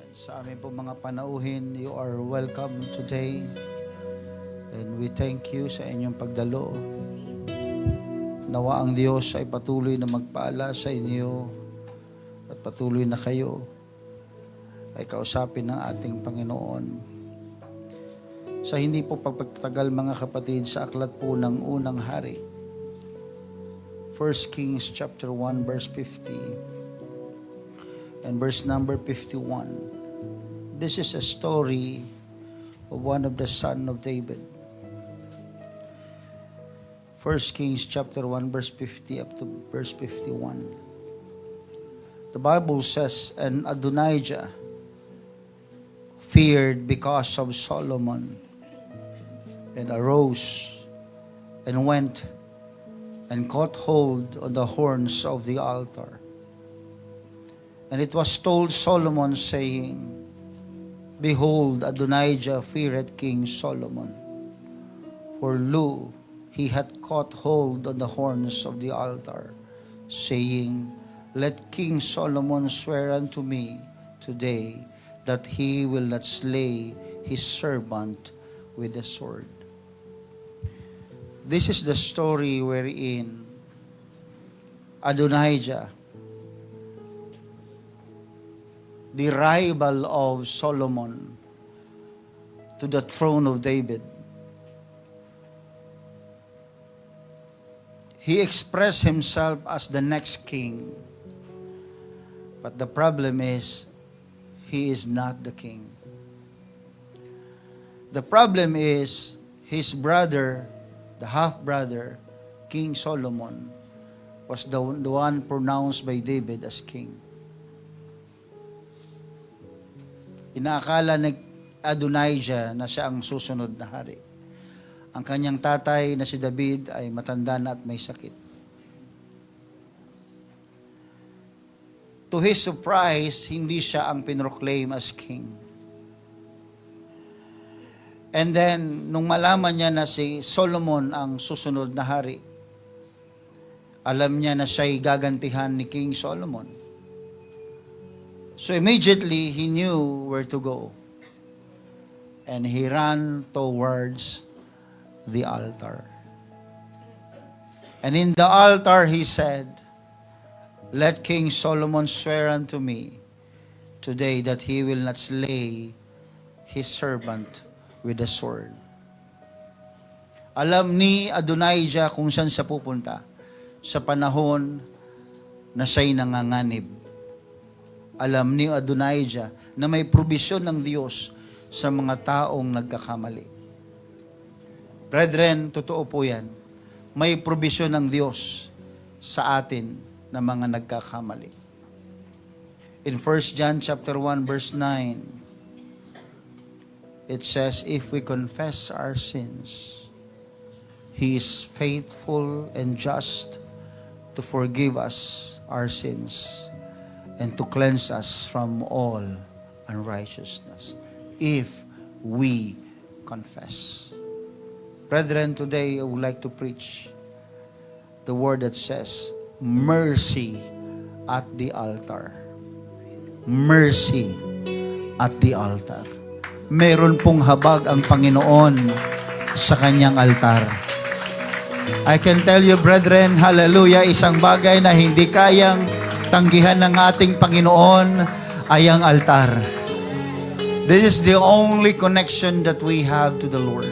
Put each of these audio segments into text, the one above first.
Sa aming po mga panauhin, you are welcome today. And we thank you sa inyong pagdalo. Nawa ang Diyos ay patuloy na magpaala sa inyo at patuloy na kayo ay kausapin ng ating Panginoon. Sa hindi po pagpagtagal mga kapatid, sa aklat po ng unang hari, 1 Kings chapter 1 verse 50 and verse number 51. This is a story of one of the son of David. 1 Kings chapter 1 verse 50 up to verse 51. The Bible says, and Adonijah feared because of Solomon, and arose and went and caught hold on the horns of the altar. And it was told Solomon, saying, Behold, Adonijah feareth King Solomon, for lo, he hath caught hold on the horns of the altar, saying, Let King Solomon swear unto me today that he will not slay his servant with the sword. This is the story wherein Adonijah, the rival of Solomon to the throne of David, he expressed himself as the next king. But the problem is, he is not the king. The problem is, his brother, the half-brother, King Solomon, was the one pronounced by David as king. Inaakala ni Adonijah na siya ang susunod na hari. Ang kanyang tatay na si David ay matanda na at may sakit. To his surprise, hindi siya ang pinroclaim as king. And then, nung malaman niya na si Solomon ang susunod na hari, alam niya na siya'y gagantihan ni King Solomon. So immediately, he knew where to go. And he ran towards the altar. And in the altar, he said, Let King Solomon swear unto me today that he will not slay his servant with the sword. Alam ni Adonijah kung saan siya pupunta sa panahon na siya'y nanganganib. Alam ni Adonijah na may probisyon ng Diyos sa mga taong nagkakamali. Brethren, totoo po yan. May probisyon ng Diyos sa atin na mga nagkakamali. In 1 John chapter 1 verse 9, it says, If we confess our sins, He is faithful and just to forgive us our sins and to cleanse us from all unrighteousness, if we confess. Brethren, today I would like to preach the word that says, mercy at the altar. Mercy at the altar. Meron pong habag ang Panginoon sa kanyang altar. I can tell you, brethren, hallelujah, isang bagay na hindi kayang tanggihan ng ating Panginoon ay ang altar. This is the only connection that we have to the Lord.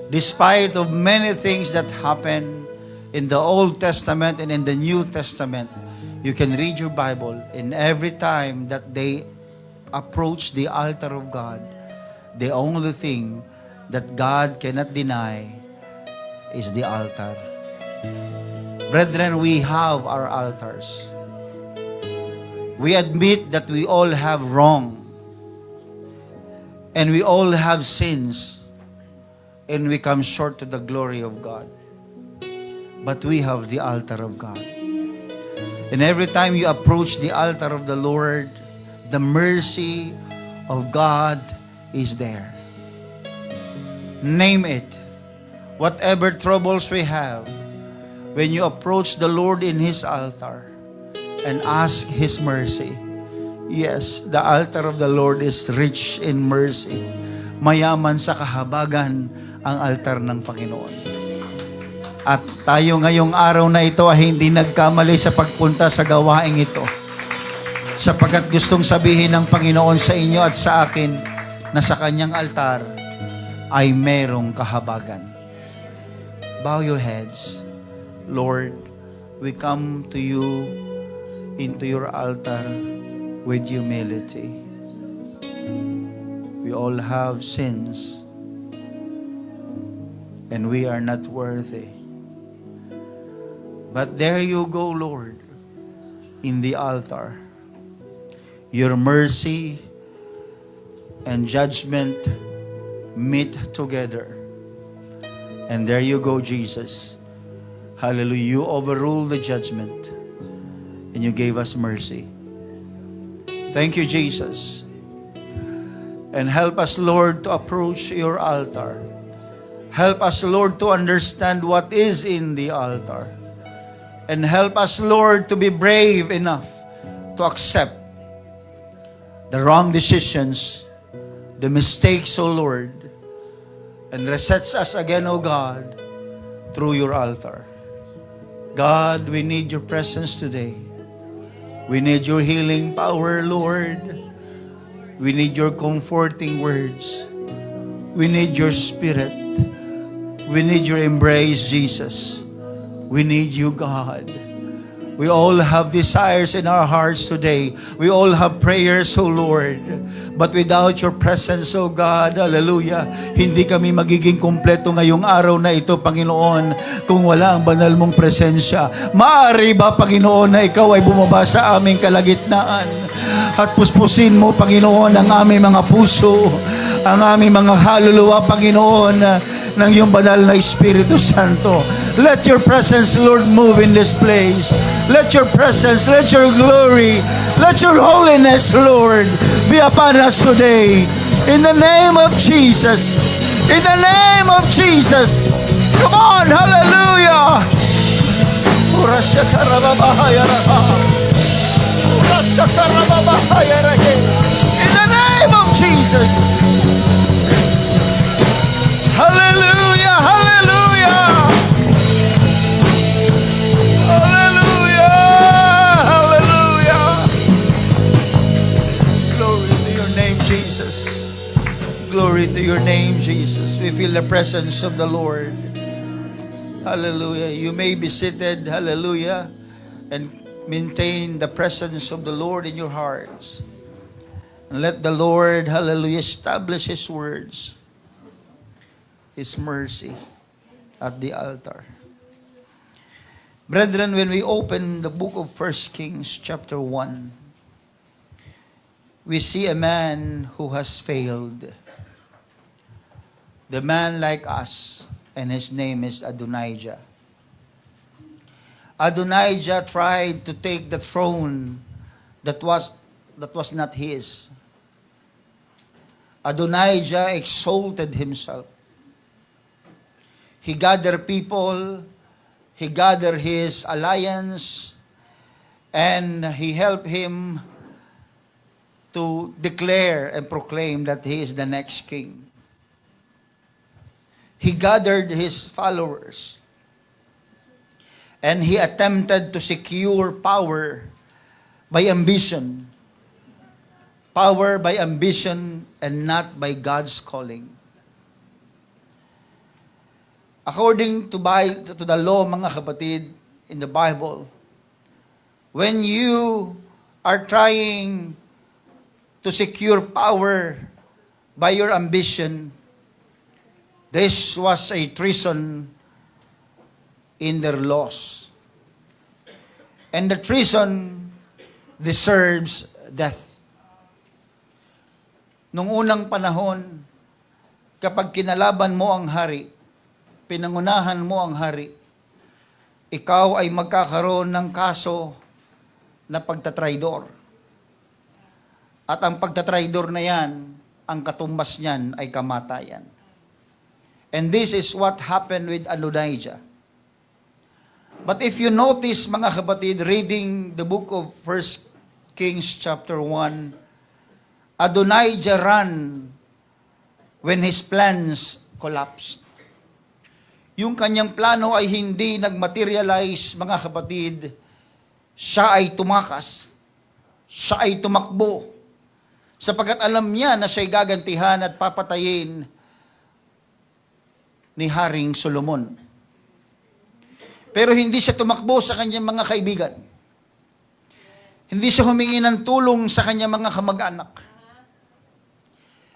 Despite of many things that happen in the Old Testament and in the New Testament, you can read your Bible, and every time that they approach the altar of God, the only thing that God cannot deny is the altar. Brethren, we have our altars. We admit that we all have wrong. And we all have sins. And we come short to the glory of God. But we have the altar of God. And every time you approach the altar of the Lord, the mercy of God is there. Name it. Whatever troubles we have, when you approach the Lord in His altar and ask His mercy, Yes, the altar of the Lord is rich in mercy. Mayaman sa kahabagan ang altar ng Panginoon. At tayo ngayong araw na ito ay hindi nagkamali sa pagpunta sa gawaing ito. Sapagkat gustong sabihin ng Panginoon sa inyo at sa akin na sa kanyang altar ay merong kahabagan. Bow your heads. Lord, we come to you into your altar with humility. We all have sins and we are not worthy. But there you go, Lord, in the altar. Your mercy and judgment meet together. And there you go, Jesus. Hallelujah. You overruled the judgment and you gave us mercy. Thank you, Jesus. And help us, Lord, to approach your altar. Help us, Lord, to understand what is in the altar. And help us, Lord, to be brave enough to accept the wrong decisions, the mistakes, O Lord, and resets us again, O God, through your altar. God, we need your presence today. We need your healing power, Lord. We need your comforting words. We need your spirit. We need your embrace, Jesus. We need you, God. We all have desires in our hearts today. We all have prayers, O Lord. But without your presence, O God, hallelujah, hindi kami magiging kumpleto ngayong araw na ito, Panginoon, kung wala ang banal mong presensya. Maaari ba, Panginoon, na ikaw ay bumaba sa aming kalagitnaan at puspusin mo, Panginoon, ang aming mga puso, ang aming mga kaluluwa, Panginoon, ng iyong banal na Espiritu Santo. Let your presence, Lord, move in this place. Let your presence, let your glory, let your holiness, Lord, be upon us today. In the name of Jesus. In the name of Jesus. Come on, hallelujah. In the name of Jesus. Hallelujah, hallelujah. Hallelujah, hallelujah. Glory to your name, Jesus. Glory to your name, Jesus. We feel the presence of the Lord. Hallelujah. You may be seated, hallelujah, and maintain the presence of the Lord in your hearts. And let the Lord, hallelujah, establish His words, His mercy at the altar. Brethren, when we open the book of 1 Kings chapter 1, we see a man who has failed. The man like us, and his name is Adonijah. Adonijah tried to take the throne that was not his. Adonijah exalted himself. He gathered people, he gathered his alliance, and he helped him to declare and proclaim that he is the next king. He gathered his followers, and he attempted to secure power by ambition. Power by ambition and not by God's calling. According to the law, mga kapatid, in the Bible, when you are trying to secure power by your ambition, this was a treason in their laws. And the treason deserves death. Nung unang panahon, kapag kinalaban mo ang hari, pinangunahan mo ang hari, ikaw ay magkakaroon ng kaso na pagtatraidor. At ang pagtatraidor na yan, ang katumbas niyan ay kamatayan. And this is what happened with Adonijah. But if you notice, mga kapatid, reading the book of 1 Kings chapter 1, Adonijah ran when his plans collapsed. Yung kanyang plano ay hindi nagmaterialize, mga kapatid. Siya ay tumakas. Siya ay tumakbo. Sapagkat alam niya na siya'y gagantihan at papatayin ni Haring Solomon. Pero hindi siya tumakbo sa kanyang mga kaibigan. Hindi siya humingi ng tulong sa kanyang mga kamag-anak.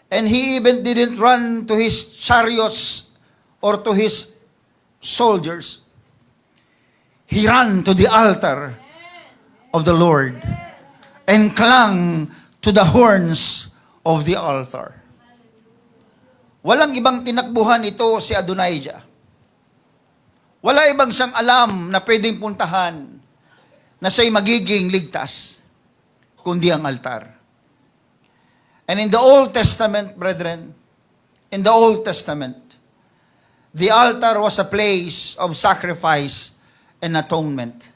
And he even didn't run to his chariots or to his soldiers. He ran to the altar of the Lord and clung to the horns of the altar. Walang ibang tinakbuhan ito si Adonijah. Wala ibang siyang alam na pwedeng puntahan na siya'y magiging ligtas, kundi ang altar. And in the Old Testament, brethren, in the Old Testament, the altar was a place of sacrifice and atonement.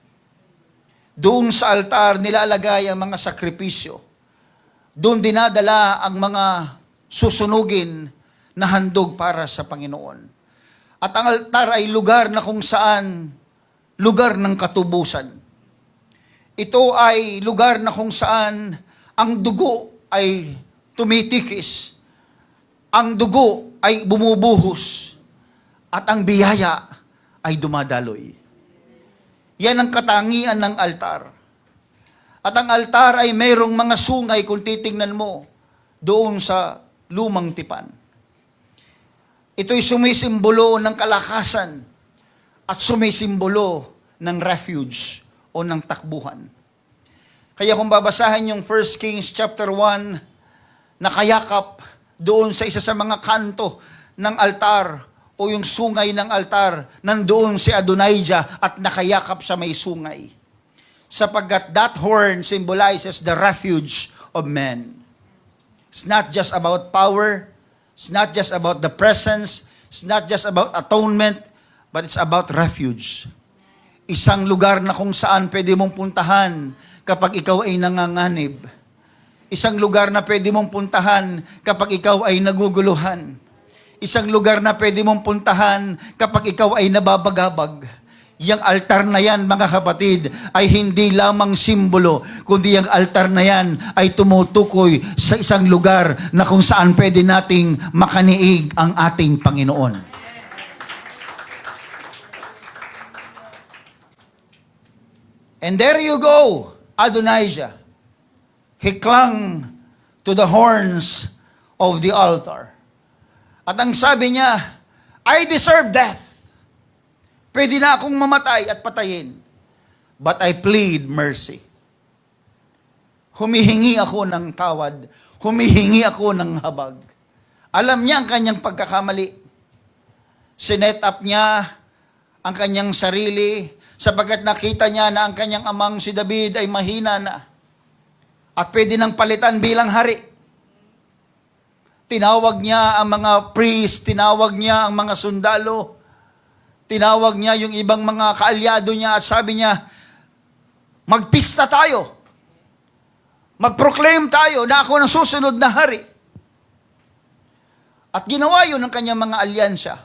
Doon sa altar, nilalagay ang mga sakripisyo. Doon dinadala ang mga susunugin na handog para sa Panginoon. At ang altar ay lugar na kung saan, lugar ng katubusan. Ito ay lugar na kung saan ang dugo ay tumitikis, ang dugo ay bumubuhos, at ang biyaya ay dumadaloy. Yan ang katangian ng altar. At ang altar ay mayroong mga sungay kung titingnan mo doon sa lumang tipan. Ito'y sumisimbolo ng kalakasan at sumisimbolo ng refuge o ng takbuhan. Kaya kung babasahin yung 1 Kings chapter 1, nakayakap doon sa isa sa mga kanto ng altar o yung sungay ng altar, nandoon si Adonijah at nakayakap sa may sungay. Sapagkat that horn symbolizes the refuge of men. It's not just about power, it's not just about the presence, it's not just about atonement, but it's about refuge. Isang lugar na kung saan pwede mong puntahan kapag ikaw ay nanganganib. Isang lugar na pwede mong puntahan kapag ikaw ay naguguluhan. Isang lugar na pwede mong puntahan kapag ikaw ay nababagabag. Yang altar na yan, mga kapatid, ay hindi lamang simbolo, kundi yung altar na yan ay tumutukoy sa isang lugar na kung saan pwede nating makaniig ang ating Panginoon. And there you go, Adonijah. He clung to the horns of the altar. At ang sabi niya, I deserve death. Pwede na akong mamatay at patayin. But I plead mercy. Humihingi ako ng tawad. Humihingi ako ng habag. Alam niya ang kanyang pagkakamali. Sinet up niya ang kanyang sarili sapagkat nakita niya na ang kanyang amang si David ay mahina na at pwede nang palitan bilang hari. Tinawag niya ang mga priest, tinawag niya ang mga sundalo, tinawag niya yung ibang mga kaalyado niya at sabi niya, magpista tayo. Mag-proclaim tayo na ako ang susunod na hari. At ginawa yun ng kanyang mga alyansya.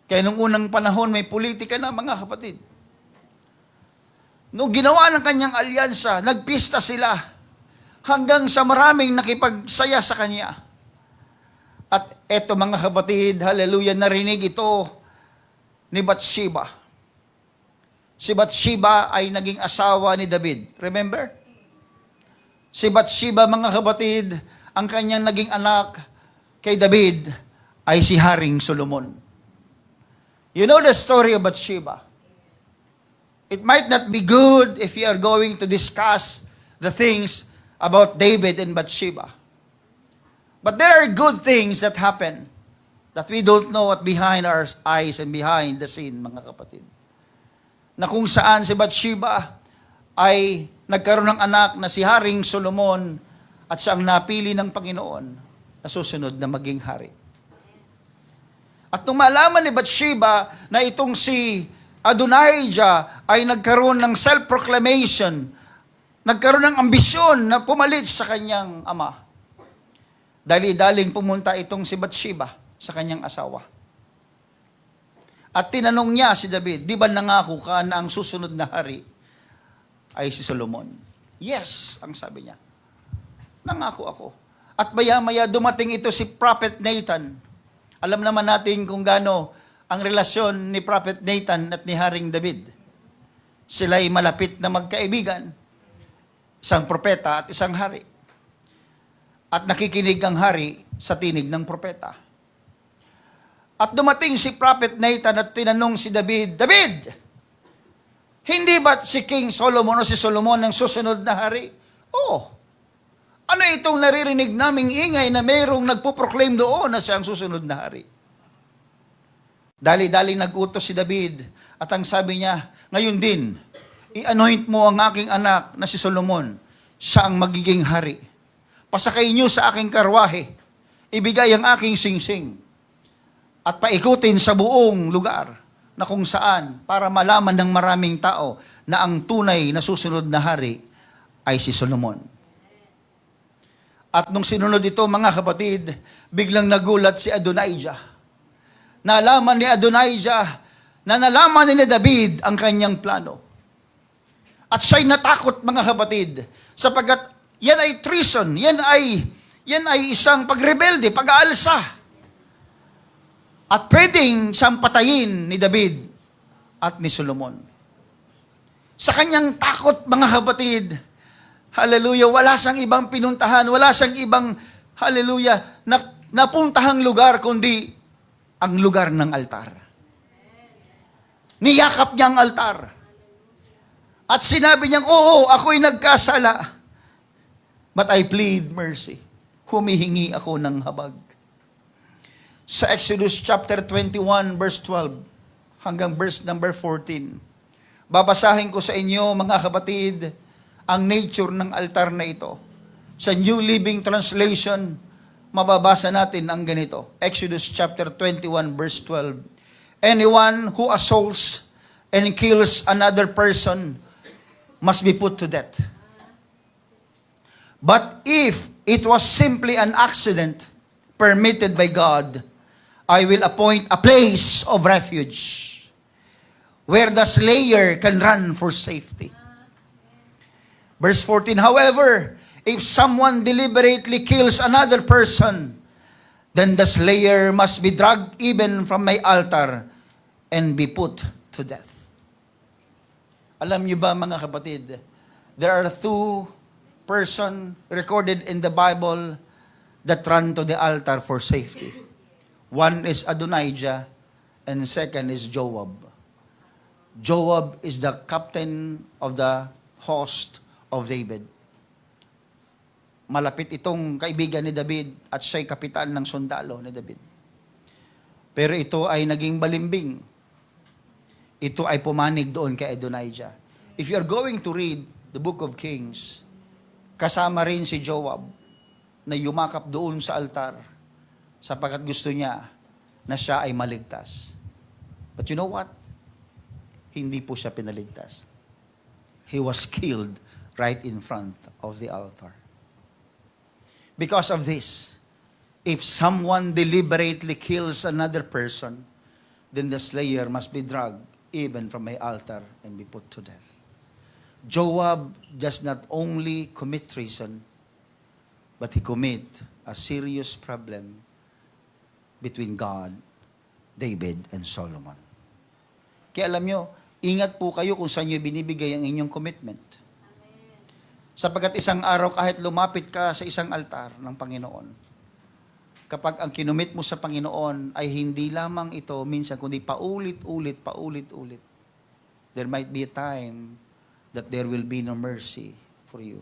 Kaya nung unang panahon, may politika na, mga kapatid. Nung ginawa ng kanyang alyansa, nagpista sila hanggang sa maraming nakipagsaya sa kanya. At eto, mga kapatid, hallelujah, narinig ito ni Bathsheba. Si Bathsheba ay naging asawa ni David. Remember? Si Bathsheba, mga kapatid, ang kanyang naging anak kay David ay si Haring Solomon. You know the story of Bathsheba. It might not be good if you are going to discuss the things about David and Bathsheba. But there are good things that happen that we don't know what behind our eyes and behind the scene, mga kapatid. Na kung saan si Bathsheba ay nagkaroon ng anak na si Haring Solomon at siyang napili ng Panginoon na susunod na maging hari. At nung malaman ni Bathsheba na itong si Adonijah ay nagkaroon ng self-proclamation nagkaroon ng ambisyon na pumalit sa kanyang ama. Dali-daling pumunta itong si Bathsheba sa kanyang asawa. At tinanong niya si David, di ba nangako ka na ang susunod na hari ay si Solomon? Yes, ang sabi niya. Nangako ako. At maya-maya dumating ito si Prophet Nathan. Alam naman natin kung gaano ang relasyon ni Prophet Nathan at ni Haring David. Sila'y malapit na magkaibigan. Isang propeta at isang hari. At nakikinig ang hari sa tinig ng propeta. At dumating si Prophet Nathan at tinanong si David, David, hindi ba si King Solomon o si Solomon ang susunod na hari? Oo. Ano itong naririnig naming ingay na mayroong nagpo-proclaim doon na siya ang susunod na hari? Dali-dali nag-utos si David at ang sabi niya, ngayon din, i-anoint mo ang aking anak na si Solomon. Siya ang magiging hari. Pasakay niyo sa aking karwahe. Ibigay ang aking singsing. At paikutin sa buong lugar na kung saan para malaman ng maraming tao na ang tunay na susunod na hari ay si Solomon. At nung sinunod ito, mga kapatid, biglang nagulat si Adonijah. Nalaman ni Adonijah na nalaman ni David ang kanyang plano. At siya'y natakot, mga kapatid, sapagkat yan ay treason, yan ay isang pagrebelde, pag-aalsa. At pwedeng siyang patayin ni David at ni Solomon. Sa kanyang takot, mga kapatid, hallelujah, wala siyang ibang pinuntahan, wala siyang ibang, hallelujah, napuntahang lugar, kundi ang lugar ng altar. Niyakap niya ang altar. At sinabi niyang, oo, ako'y nagkasala. But I plead mercy. Humihingi ako ng habag. Sa Exodus chapter 21, verse 12, hanggang verse number 14, babasahin ko sa inyo, mga kapatid, ang nature ng altar na ito. Sa New Living Translation, mababasa natin ang ganito. Exodus chapter 21, verse 12. Anyone who assaults and kills another person must be put to death. But if it was simply an accident permitted by God, I will appoint a place of refuge where the slayer can run for safety. Verse 14, however, if someone deliberately kills another person, then the slayer must be dragged even from my altar and be put to death. Alam niyo ba, mga kapatid, there are two persons recorded in the Bible that run to the altar for safety. One is Adonijah, and second is Joab. Joab is the captain of the host of David. Malapit itong kaibigan ni David at siya'y kapitan ng sundalo ni David. Pero ito ay naging balimbing. Ito ay pumanig doon kay Adonijah. If you are going to read the book of Kings, kasama rin si Joab na yumakap doon sa altar sapagkat gusto niya na siya ay maligtas. But you know what? Hindi po siya pinaligtas. He was killed right in front of the altar. Because of this, if someone deliberately kills another person, then the slayer must be dragged even from my altar and be put to death. Joab does not only commit treason, but he commit a serious problem between God, David, and Solomon. Kaya alam nyo, ingat po kayo kung saan nyo binibigay ang inyong commitment. Sapagkat isang araw kahit lumapit ka sa isang altar ng Panginoon, kapag ang kinumit mo sa Panginoon ay hindi lamang ito minsan, kundi paulit-ulit, there might be a time that there will be no mercy for you.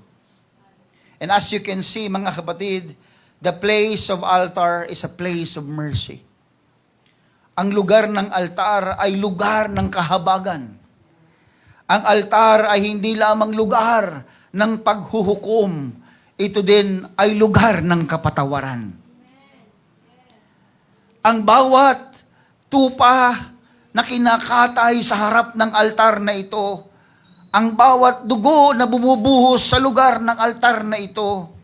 And as you can see, mga kapatid, the place of altar is a place of mercy. Ang lugar ng altar ay lugar ng kahabagan. Ang altar ay hindi lamang lugar ng paghuhukom. Ito din ay lugar ng kapatawaran. Ang bawat tupa na kinakatay sa harap ng altar na ito ang bawat dugo na bumubuhos sa lugar ng altar na ito,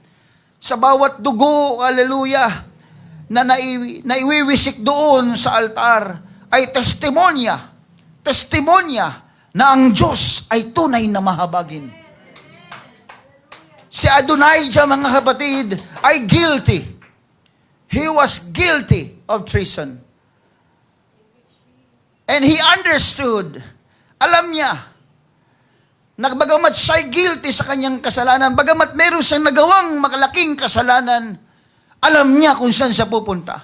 sa bawat dugo, hallelujah, na naiwiwisik doon sa altar, ay testimonya na ang Diyos ay tunay na mahabagin. Si Adonijah, mga kapatid, ay guilty. He was guilty of treason. And he understood, alam niya, na bagamat siya'y guilty sa kanyang kasalanan, bagamat meron siyang nagawang makalaking kasalanan, alam niya kung saan siya pupunta.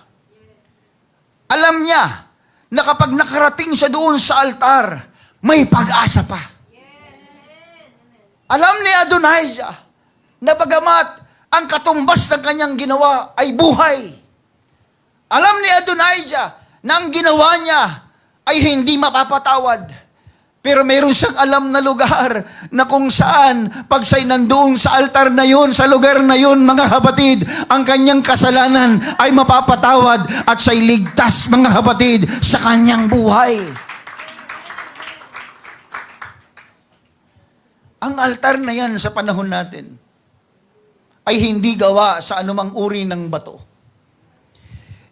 Alam niya na kapag nakarating siya doon sa altar, may pag-asa pa. Alam ni Adonijah na bagamat ang katumbas ng kanyang ginawa ay buhay. Alam ni Adonijah na ang ginawa niya ay hindi mapapatawad. Pero mayroon siyang alam na lugar na kung saan, pag siya'y nandoon sa altar na yun, sa lugar na yun, mga kapatid, ang kanyang kasalanan ay mapapatawad at siya'y ligtas, mga kapatid, sa kanyang buhay. Ang altar na yan sa panahon natin ay hindi gawa sa anumang uri ng bato.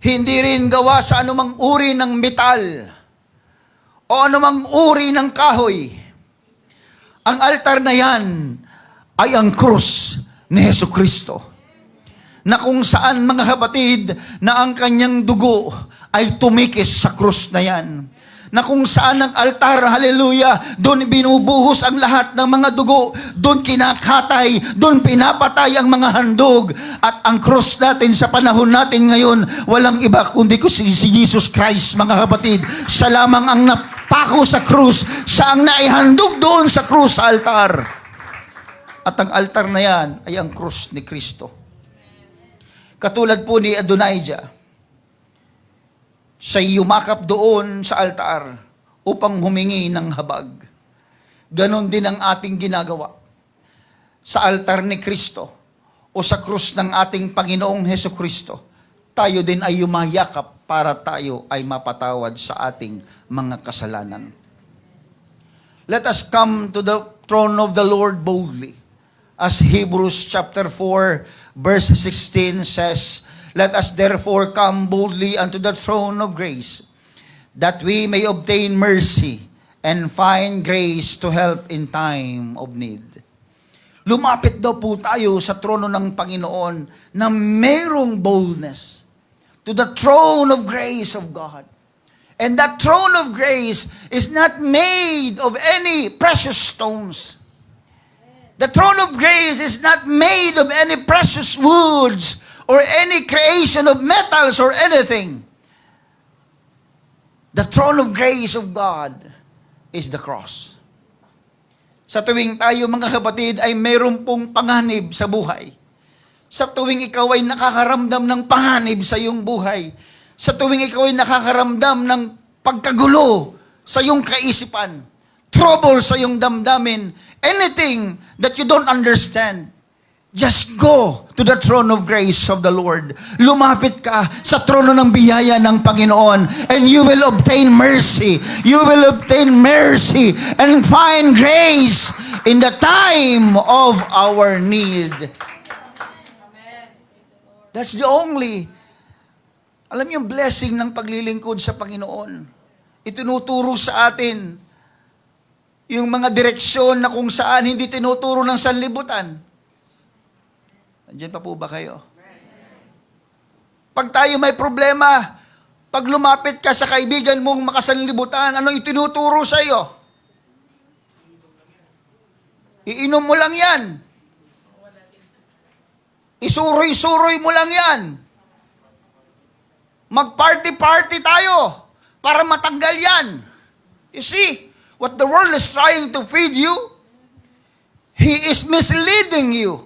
Hindi rin gawa sa anumang uri ng metal o anumang uri ng kahoy. Ang altar na yan ay ang krus ni Jesucristo, na kung saan, mga kapatid, na ang kanyang dugo ay tumikis sa krus na yan. Na kung saan ang altar, hallelujah, doon binubuhos ang lahat ng mga dugo, doon kinakatay, doon pinapatay ang mga handog. At ang cross natin sa panahon natin ngayon, walang iba kundi si Jesus Christ, mga kapatid. Siya lamang ang napako sa krus, siya ang naihandog doon sa krus sa altar. At ang altar na yan ay ang krus ni Kristo. Katulad po ni Adonijah, siya'y yumakap doon sa altar upang humingi ng habag. Ganon din ang ating ginagawa. Sa altar ni Kristo o sa krus ng ating Panginoong Hesukristo, tayo din ay yumayakap para tayo ay mapatawad sa ating mga kasalanan. Let us come to the throne of the Lord boldly. As Hebrews chapter 4 verse 16 says, let us therefore come boldly unto the throne of grace, that we may obtain mercy and find grace to help in time of need. Lumapit daw po tayo sa trono ng Panginoon na mayroong boldness to the throne of grace of God. And that throne of grace is not made of any precious stones. The throne of grace is not made of any precious woods or any creation of metals or anything. The throne of grace of God is the cross. Sa tuwing tayo, mga kapatid, ay mayroon pong panganib sa buhay. Sa tuwing ikaw ay nakakaramdam ng panganib sa iyong buhay. Sa tuwing ikaw ay nakakaramdam ng pagkagulo sa iyong kaisipan, trouble sa iyong damdamin, anything that you don't understand, just go to the throne of grace of the Lord. Lumapit ka sa trono ng biyaya ng Panginoon and you will obtain mercy. You will obtain mercy and find grace in the time of our need. That's the only, alam niyo, blessing ng paglilingkod sa Panginoon. Itinuturo sa atin yung mga direksyon na kung saan hindi tinuturo ng sanlibutan. Andiyan pa po ba kayo? Pag tayo may problema, pag lumapit ka sa kaibigan mong makasanlibutan, anong itinuturo sa iyo? Iinom mo lang yan. Isuroy-suroy mo lang yan. Mag-party-party tayo para matanggal yan. You see, what the world is trying to feed you, he is misleading you.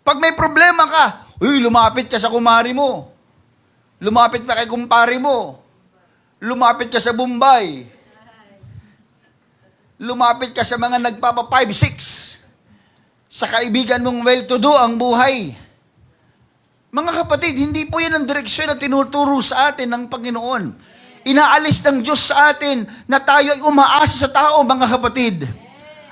Pag may problema ka, lumapit ka sa kumari mo. Lumapit ka kay kumpari mo. Lumapit ka sa Bombay. Lumapit ka sa mga nagpapa 5-6. Sa kaibigan mong well-to-do ang buhay. Mga kapatid, hindi po yan ang direksyon na tinuturo sa atin ng Panginoon. Inaalis ng Diyos sa atin na tayo ay umaasa sa tao, mga kapatid.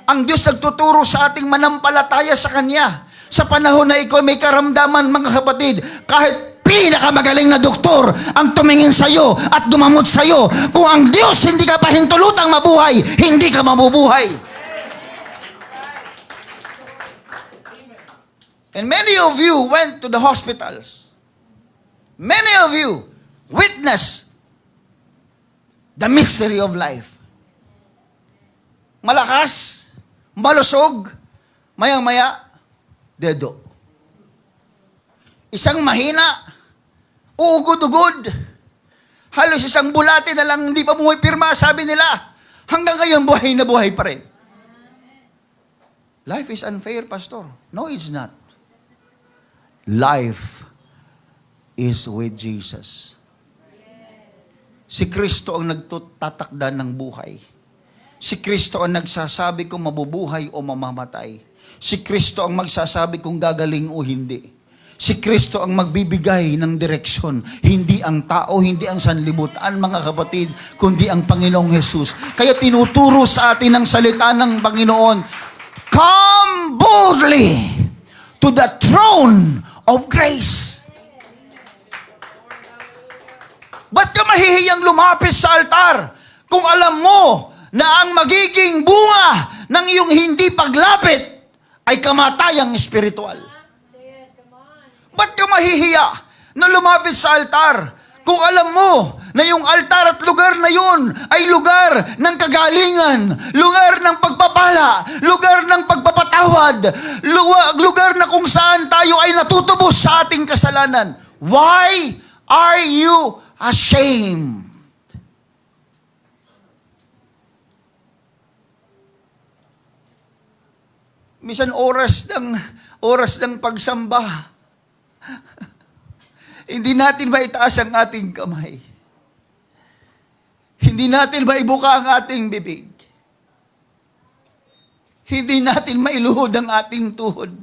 Ang Diyos nagtuturo sa ating manampalataya sa Kanya. Sa panahon na ikaw may karamdaman, mga kapatid, kahit pinakamagaling na doktor ang tumingin sa iyo at dumamot sa iyo, kung ang Diyos hindi ka pahintulutang mabuhay, hindi ka mabubuhay. And many of you went to the hospitals. Many of you witnessed the mystery of life. Malakas, malusog, mayang-maya, dedo. Isang mahina, uugod-ugod. Halos isang bulate na lang hindi pa pirma, sabi nila. Hanggang ngayon, buhay na buhay pa rin. Life is unfair, Pastor. No, it's not. Life is with Jesus. Si Kristo ang nagtatakda ng buhay. Si Kristo ang nagsasabi kung mabubuhay o mamamatay. Si Kristo ang magsasabi kung gagaling o hindi. Si Kristo ang magbibigay ng direksyon. Hindi ang tao, hindi ang sanlibutan, mga kapatid, kundi ang Panginoong Jesus. Kaya tinuturo sa atin ang salita ng Panginoon, come boldly to the throne of grace. Ba't ka mahihiyang lumapit sa altar kung alam mo na ang magiging bunga ng iyong hindi paglapit ay kamatayang espiritual? Ba't ka mahihiya na lumapit sa altar kung alam mo na yung altar at lugar na yun ay lugar ng kagalingan, lugar ng pagpapala, lugar ng pagpapatawad, lugar na kung saan tayo ay natutubos sa ating kasalanan? Why are you ashamed? Minsan oras ng pagsamba, hindi natin maitaas ang ating kamay. Hindi natin maibuka ang ating bibig. Hindi natin mailuhod ang ating tuhod.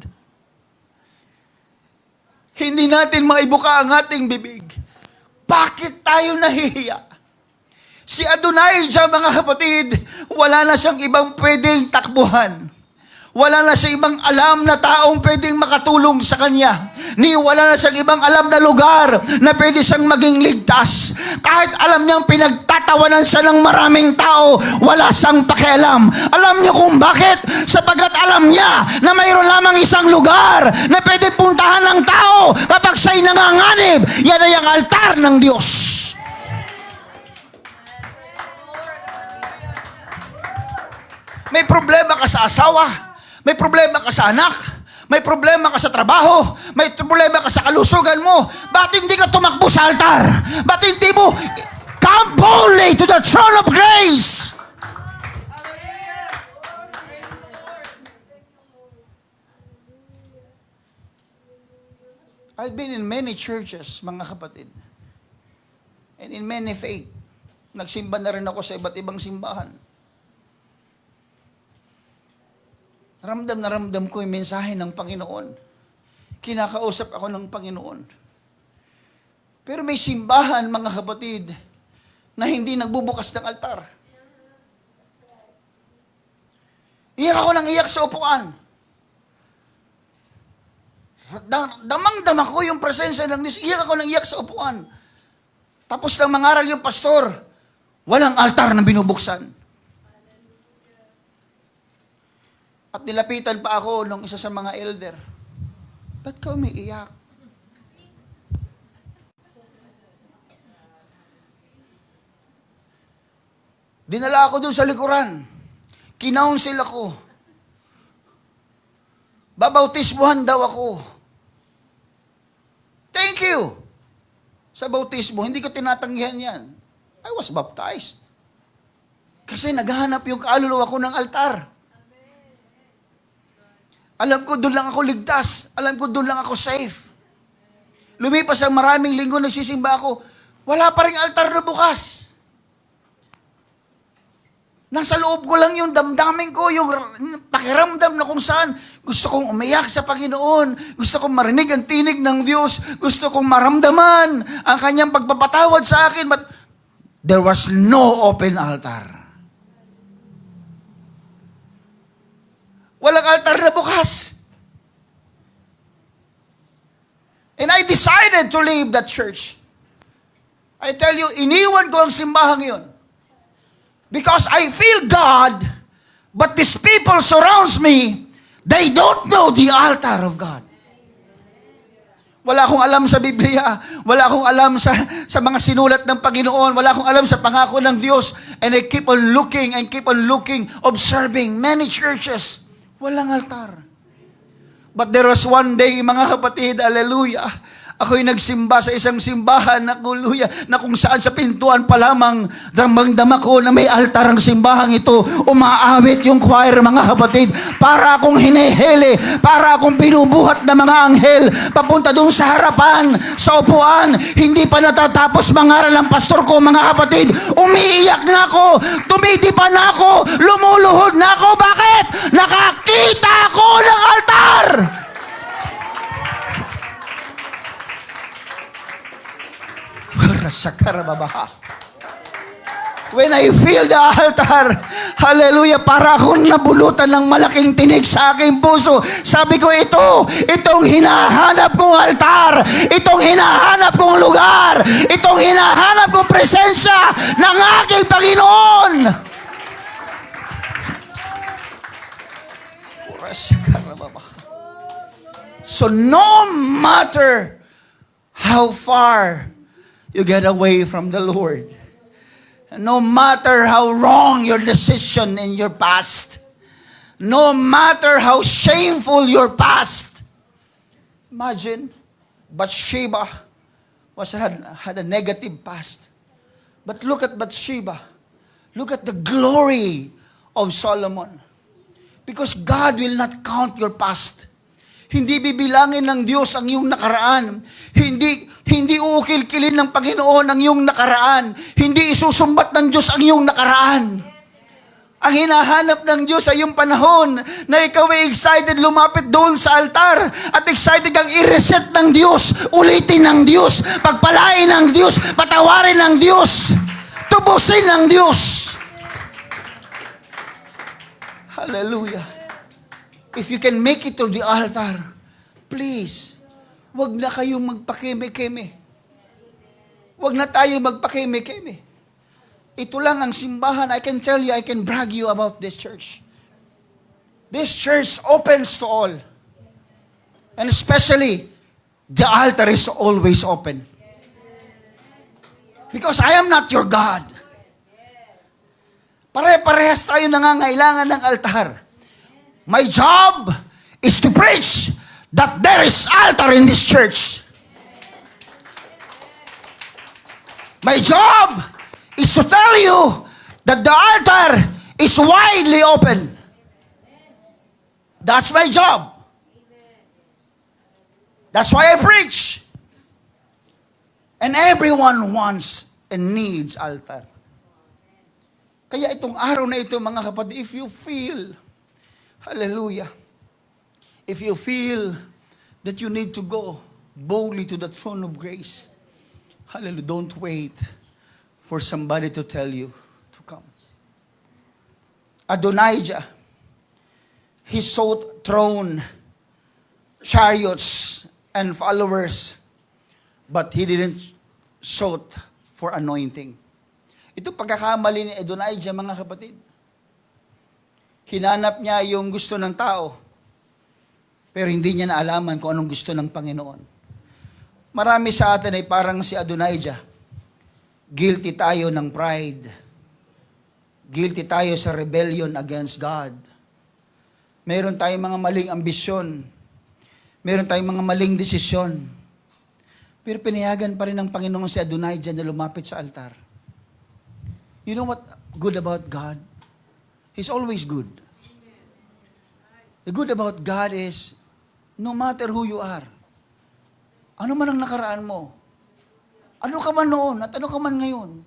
Hindi natin maibuka ang ating bibig. Bakit tayo nahihiya? Si Adonijah, mga kapatid, wala na siyang ibang pwedeng takbuhan. Wala na siyang ibang alam na taong pwedeng makatulong sa kanya. Wala na siyang ibang alam na lugar na pwede siyang maging ligtas. Kahit alam niyang pinagtatawanan siya ng maraming tao, wala siyang pakialam. Alam niyo kung bakit? Sapagkat alam niya na mayroon lamang isang lugar na pwede puntahan ng tao kapag siya'y nanganganib. Yan ay ang altar ng Diyos. May problema ka sa asawa, may problema ka sa anak, may problema ka sa trabaho, may problema ka sa kalusugan mo. Bakit hindi ka tumakbo sa altar? Bakit hindi mo come boldly to the throne of grace? I've been in many churches, mga kapatid, and in many faith. Nagsimba na rin ako sa iba't ibang simbahan. Ramdam na ramdam ko yung mensahe ng Panginoon. Kinakausap ako ng Panginoon. Pero may simbahan, mga kapatid, na hindi nagbubukas ng altar. Iyak ako ng iyak sa upuan. Damang-dama ko yung presensya ng Diyos. Iyak ako ng iyak sa upuan. Tapos nang mangaral yung pastor, walang altar na binubuksan. At nilapitan pa ako ng isa sa mga elder. Ba't ka umiiyak? Dinala ako dun sa likuran. Kinaunsil ako. Babautismuhan daw ako. Thank you. Sa bautismo, hindi ko tinatanggihan yan. I was baptized. Kasi naghahanap yung kaluluwa ko ng altar. Alam ko, doon lang ako ligtas. Alam ko, doon lang ako safe. Lumipas ang maraming linggo, nagsisimba ako. Wala pa rin altar na bukas. Nasa loob ko lang yung damdamin ko, yung pakiramdam na kung saan gusto kong umiyak sa Panginoon. Gusto kong marinig ang tinig ng Diyos. Gusto kong maramdaman ang kanyang pagpapatawad sa akin. But there was no open altar. Walang altar na bukas. And I decided to leave that church. I tell you, iniwan ko ang simbahang yun. Because I feel God, but these people surrounds me, they don't know the altar of God. Wala akong alam sa Biblia. Wala akong alam sa mga sinulat ng Panginoon. Wala akong alam sa pangako ng Diyos. And I keep on looking and keep on looking, observing many churches. Walang altar. But there was one day, mga kapatid, hallelujah, ako'y nagsimba sa isang simbahan na hallelujah, na kung saan sa pintuan pa lamang, damang-dama ko na may altar ang simbahang ito. Umaawit yung choir, mga kapatid. Para akong hinihili, para akong binubuhat ng mga anghel, papunta dun sa harapan, sa upuan. Hindi pa natatapos mangaral ang pastor ko, mga kapatid. Umiiyak na ako, tumidipa na ako, lumuluhod na ako. Bakit? Nakakita ako ng altar! When I feel the altar, hallelujah, para akong nabulutan ng malaking tinig sa aking puso. Sabi ko, itong hinahanap kong altar, itong hinahanap kong lugar, itong hinahanap kong presensya ng aking Panginoon. So no matter how far you get away from the Lord, no matter how wrong your decision in your past, no matter how shameful your past. Imagine, Bathsheba had a negative past. But look at Bathsheba. Look at the glory of Solomon. Because God will not count your past. Hindi bibilangin ng Diyos ang iyong nakaraan. Hindi uukil-kilin ng Panginoon ang iyong nakaraan. Hindi isusumbat ng Diyos ang iyong nakaraan. Ang hinahanap ng Diyos ay yung panahon na ikaw ay excited lumapit doon sa altar at excited kang i-reset ng Diyos, ulitin ng Diyos, pagpalain ng Diyos, patawarin ng Diyos, tubusin ng Diyos. Hallelujah. If you can make it to the altar, please, wag na kayong magpakeme-keme. Wag na tayo magpakeme-keme. Ito lang ang simbahan. I can tell you, I can brag you about this church. This church opens to all. And especially, the altar is always open. Because I am not your God. Pare-parehas tayo nangangailangan ng altar. My job is to preach that there is altar in this church. My job is to tell you that the altar is widely open. That's my job. That's why I preach. And everyone wants and needs altar. Kaya itong araw na ito, mga kapatid, if you feel, hallelujah, if you feel that you need to go boldly to the throne of grace, hallelujah, don't wait for somebody to tell you to come. Adonijah, he sought throne, chariots, and followers, but he didn't sought for anointing. Ito pagkakamali ni Adonijah, mga kapatid. Hinanap niya yung gusto ng tao, pero hindi niya naalaman kung anong gusto ng Panginoon. Marami sa atin ay parang si Adonijah. Guilty tayo ng pride. Guilty tayo sa rebellion against God. Meron tayong mga maling ambisyon. Meron tayong mga maling desisyon. Pero pinayagan pa rin ng Panginoon si Adonijah na lumapit sa altar. You know what good about God? He's always good. The good about God is, no matter who you are, ano man ang nakaraan mo, ano ka man noon at ano ka man ngayon,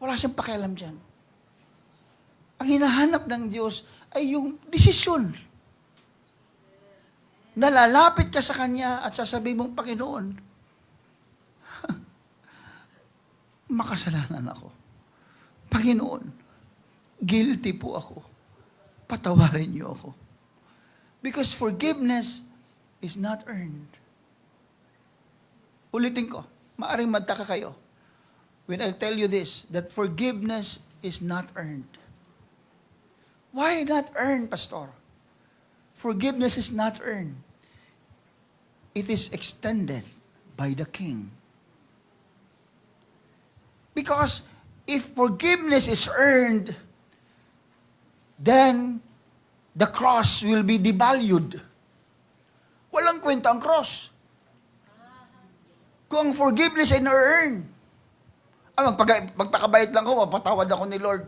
wala siyang pakialam dyan. Ang hinahanap ng Diyos ay yung desisyon. Nalalapit ka sa Kanya at sasabihin mong, Panginoon, makasalanan ako. Panginoon, guilty po ako. Patawarin niyo ako. Because forgiveness is not earned. Ulitin ko, maaring magtaka kayo when I tell you this, that forgiveness is not earned. Why not earned, Pastor? Forgiveness is not earned. It is extended by the King. Because if forgiveness is earned, then the cross will be devalued. Walang kwenta ang cross. Kung ang forgiveness ay na-earn, magpakabayad lang ako, mapatawad ako ni Lord.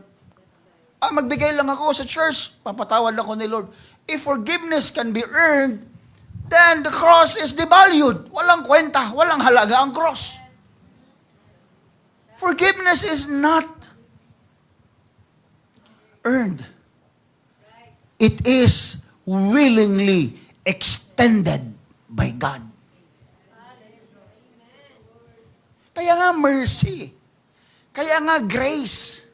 Magbigay lang ako sa church, papatawad ako ni Lord. If forgiveness can be earned, then the cross is devalued. Walang kwenta, walang halaga ang cross. Forgiveness is not earned. It is willingly extended by God. Kaya nga mercy. Kaya nga grace.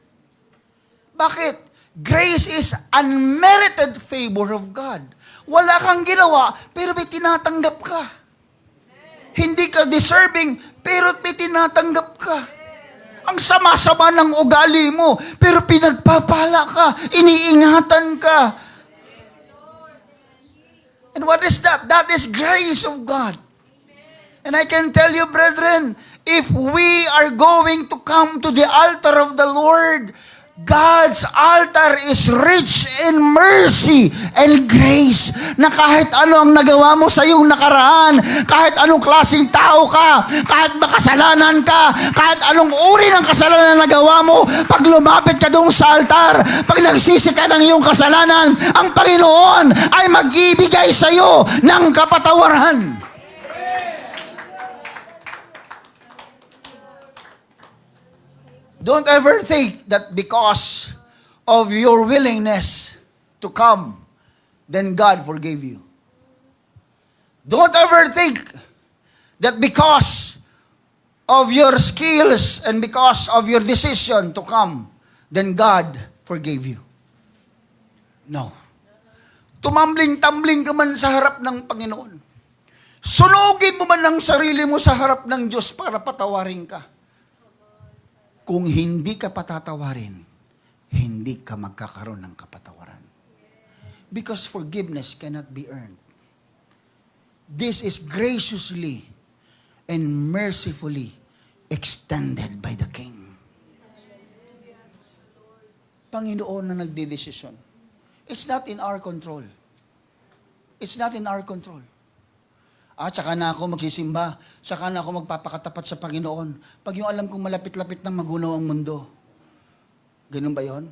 Bakit? Grace is unmerited favor of God. Wala kang ginawa, pero may tinatanggap ka. Hindi ka deserving, pero may tinatanggap ka. Ang sama-sama ng ugali mo, pero pinagpapala ka, iniingatan ka. And what is that? That is grace of God. And I can tell you, brethren, if we are going to come to the altar of the Lord, God's altar is rich in mercy and grace, na kahit ano ang nagawa mo sa iyong nakaraan, kahit anong klaseng tao ka, kahit makasalanan ka, kahit anong uri ng kasalanan na nagawa mo, pag lumapit ka doon sa altar, pag nagsisi ka ng iyong kasalanan, ang Panginoon ay mag-ibigay sa iyo ng kapatawaran. Don't ever think that because of your willingness to come, then God forgave you. Don't ever think that because of your skills and because of your decision to come, then God forgave you. No. Tumambling-tambling ka man sa harap ng Panginoon. Sunugin mo man ang sarili mo sa harap ng Diyos para patawarin ka. Kung hindi ka patatawarin, hindi ka magkakaroon ng kapatawaran. Because forgiveness cannot be earned. This is graciously and mercifully extended by the King. Panginoon na nagdedesisyon. It's not in our control. It's not in our control. Tsaka na ako magsisimba, tsaka na ako magpapakatapat sa Panginoon. Pag yung alam kong malapit-lapit ng magunaw ang mundo. Ganun ba yon?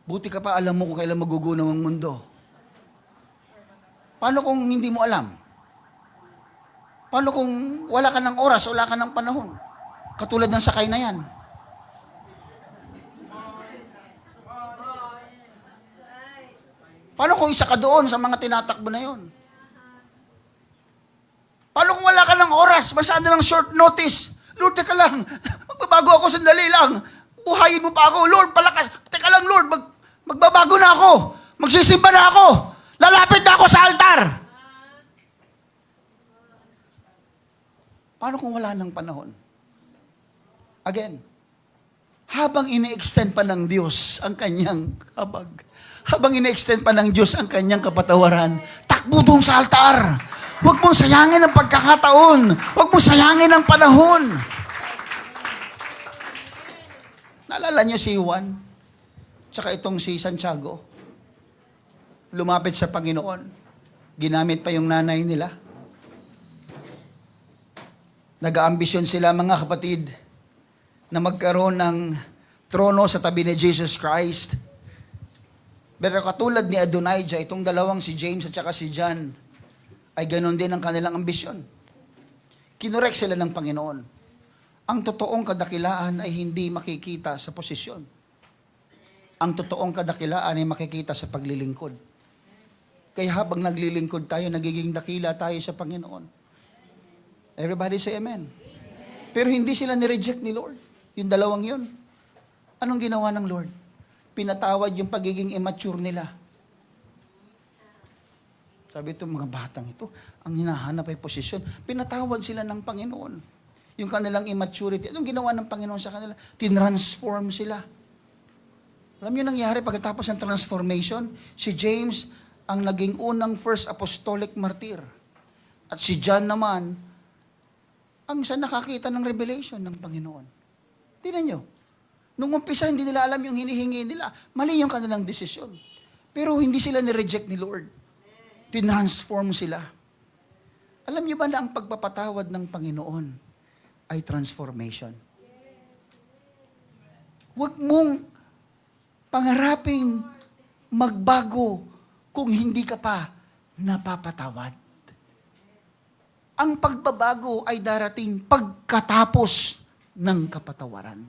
Buti ka pa alam mo kung kailan magugunaw ang mundo. Paano kung hindi mo alam? Paano kung wala ka ng oras, wala ka ng panahon? Katulad ng sakay na yan. Paano kung isa ka doon sa mga tinatakbo na yon? Paano kung wala ka ng oras? Masyado ng short notice. Lord, teka lang. Magbabago ako, sandali lang. Buhayin mo pa ako. Lord, palakas. Teka lang, Lord. Magbabago na ako. Magsisimba na ako. Lalapit na ako sa altar. Paano kung wala ng panahon? Again, habang ini-extend pa ng Diyos ang kanyang habag, habang ini-extend pa ng Diyos ang kanyang kapatawaran, takbo doon sa altar. Huwag mong sayangin ang pagkakataon. Huwag mong sayangin ang panahon. Naalala niyo si Juan? Tsaka itong si Santiago? Lumapit sa Panginoon. Ginamit pa yung nanay nila. Nag-aambisyon sila, mga kapatid, na magkaroon ng trono sa tabi ni Jesus Christ. Pero katulad ni Adonijah, itong dalawang si James at saka si John, ay ganon din ang kanilang ambisyon. Kinorek sila ng Panginoon. Ang totoong kadakilaan ay hindi makikita sa posisyon. Ang totoong kadakilaan ay makikita sa paglilingkod. Kaya habang naglilingkod tayo, nagiging dakila tayo sa Panginoon. Everybody say amen. Pero hindi sila nireject ni Lord. Yung dalawang yun. Anong ginawa ng Lord? Pinatawad yung pagiging immature nila. Sabi itong mga batang ito, ang hinahanap ay posisyon. Pinatawad sila ng Panginoon. Yung kanilang immaturity. Anong ginawa ng Panginoon sa kanila? Tinransform sila. Alam niyo nangyari pagkatapos ng transformation? Si James ang naging unang first apostolic martyr. At si John naman, ang siya nakakita ng revelation ng Panginoon. Tingnan nyo. Nung umpisa, hindi nila alam yung hinihingi nila. Mali yung kanilang desisyon. Pero hindi sila ni-reject ni Lord. Tinransform sila. Alam niyo ba na ang pagpapatawad ng Panginoon ay transformation? Huwag mong pangaraping magbago kung hindi ka pa napapatawad. Ang pagbabago ay darating pagkatapos ng kapatawaran.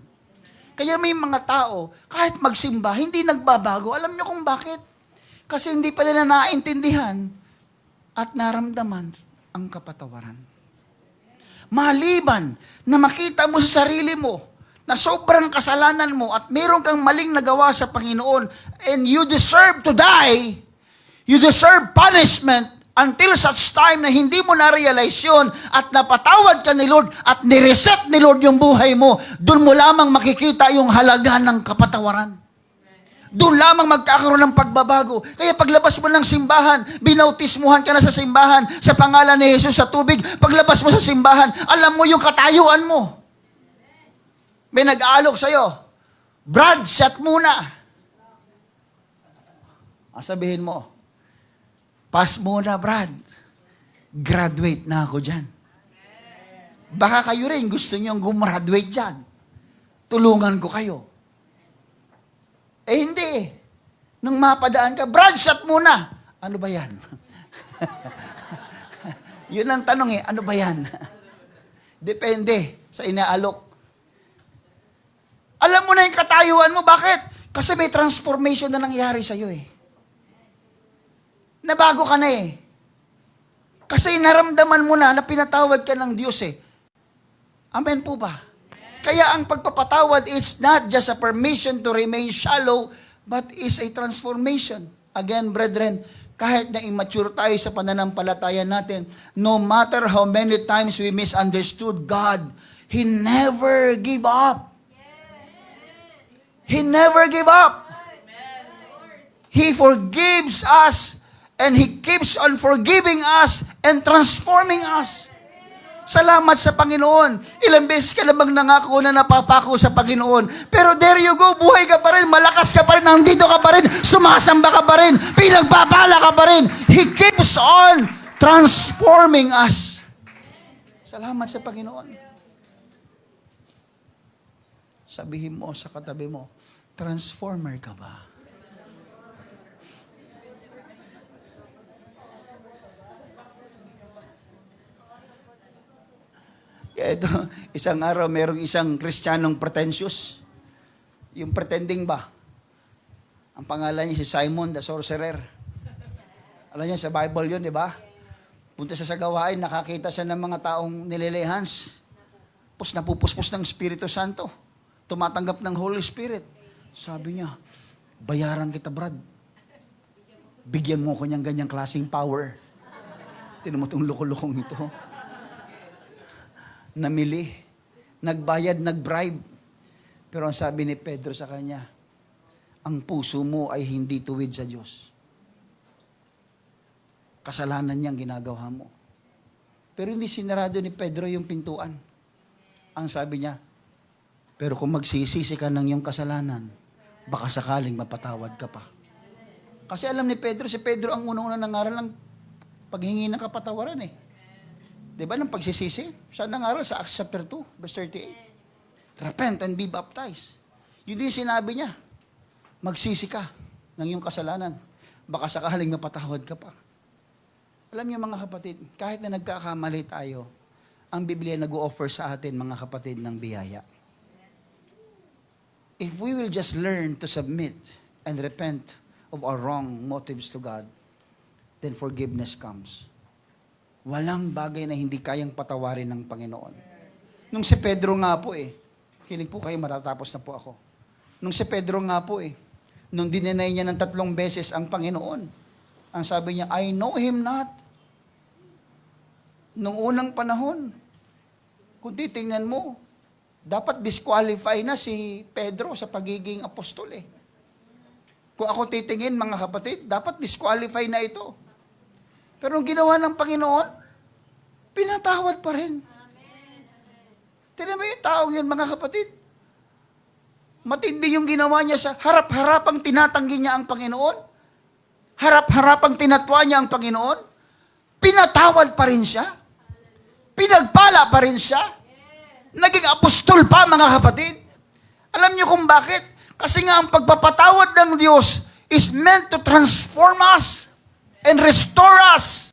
Kaya may mga tao, kahit magsimba, hindi nagbabago. Alam niyo kung bakit? Kasi hindi pa nila naintindihan at naramdaman ang kapatawaran. Maliban na makita mo sa sarili mo na sobrang kasalanan mo at meron kang maling nagawa sa Panginoon and you deserve to die, you deserve punishment until such time na hindi mo na-realize yun at napatawad ka ni Lord at nireset ni Lord yung buhay mo, doon mo lamang makikita yung halaga ng kapatawaran. Doon lamang magkakaroon ng pagbabago. Kaya paglabas mo ng simbahan, binautismuhan ka na sa simbahan, sa pangalan ni Jesus sa tubig, paglabas mo sa simbahan, alam mo yung katayuan mo. May nag-aalok sa'yo, Brad, shot muna. Sabihin mo, pass muna, Brad. Graduate na ako dyan. Baka kayo rin gusto nyo gumraduate dyan. Tulungan ko kayo. Hindi. Nung mapadaan ka, Brad, shot muna. Ano ba yan? Yun ang tanong ano ba yan? Depende sa inaalok. Alam mo na yung katayuan mo. Bakit? Kasi may transformation na nangyari sa'yo Nabago ka na Kasi naramdaman mo na pinatawad ka ng Diyos Amen po ba? Kaya ang pagpapatawad is not just a permission to remain shallow, but is a transformation. Again, brethren, kahit na immature tayo sa pananampalataya natin, no matter how many times we misunderstood God, He never gave up. He never gave up. He forgives us, and He keeps on forgiving us and transforming us. Salamat sa Panginoon. Ilang beses ka na bang nangako na napapako sa Panginoon? Pero there you go, buhay ka pa rin, malakas ka pa rin, nandito ka pa rin, sumasamba ka pa rin, pinagbabala ka pa rin. He keeps on transforming us. Salamat sa Panginoon. Sabihin mo sa katabi mo, transformer ka ba? Ito, isang araw, merong isang Kristiyanong pretentious. Yung pretending ba? Ang pangalan niya si Simon the Sorcerer. Alam niyo, sa Bible yun, di ba? Punta siya sa gawain, nakakita siya ng mga taong nililehans. Napupuspos ng Espiritu Santo. Tumatanggap ng Holy Spirit. Sabi niya, bayaran kita, Brad. Bigyan mo ko niyang ganyang klaseng power. Tinan mo itong lukulukong ito. Namili, nagbayad, nagbribe. Pero ang sabi ni Pedro sa kanya, ang puso mo ay hindi tuwid sa Diyos. Kasalanan niyang ginagawa mo. Pero hindi sinarado ni Pedro yung pintuan. Ang sabi niya, pero kung magsisisi ka ng iyong kasalanan, baka sakaling mapatawad ka pa. Kasi alam ni Pedro, si Pedro ang unang-unang nangaral ng paghingi ng kapatawaran Diba, ng pagsisisi? Siya nangaral sa Acts chapter 2, verse 38. Repent and be baptized. Yun din sinabi niya, magsisi ka ng iyong kasalanan. Baka sakaling mapatawad ka pa. Alam niyo mga kapatid, kahit na nagkakamali tayo, ang Biblia nag-o-offer sa atin mga kapatid ng biyaya. If we will just learn to submit and repent of our wrong motives to God, then forgiveness comes. Walang bagay na hindi kayang patawarin ng Panginoon. Nung si Pedro nga po kinig po kayo, matatapos na po ako. Nung si Pedro nga po nung dinenay niya ng 3 beses ang Panginoon, Ang sabi niya, I know him not. Nung unang panahon, kung titingnan mo, dapat disqualify na si Pedro sa pagiging apostol eh. Kung ako titingin, mga kapatid, dapat disqualify na ito. Pero ang ginawa ng Panginoon, pinatawad pa rin. Tignan mo yung taong yun, mga kapatid. Matindi yung ginawa niya sa harap-harapang tinatanggi niya ang Panginoon. Harap-harapang tinatwa niya ang Panginoon. Pinatawad pa rin siya. Pinagpala pa rin siya. Naging apostol pa, mga kapatid. Alam niyo kung bakit? Kasi nga ang pagpapatawad ng Diyos is meant to transform us and restore us.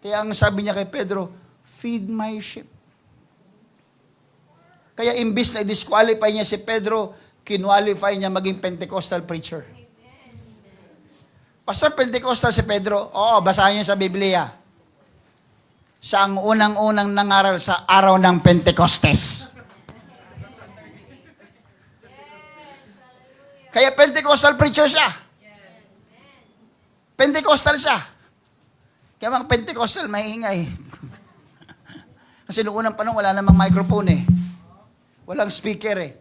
Kaya ang sabi niya kay Pedro, feed my sheep. Kaya imbis na disqualify niya si Pedro, kinwalify niya maging Pentecostal preacher. Pastor, Pentecostal si Pedro? Oo, basahin niyo sa Biblia. Siya ang unang-unang nangaral sa araw ng Pentecostes. Kaya Pentecostal preacher siya. Pentecostal siya. Kaya mga Pentecostal, maingay. Kasi noong unang panahon, wala namang microphone eh. Walang speaker eh.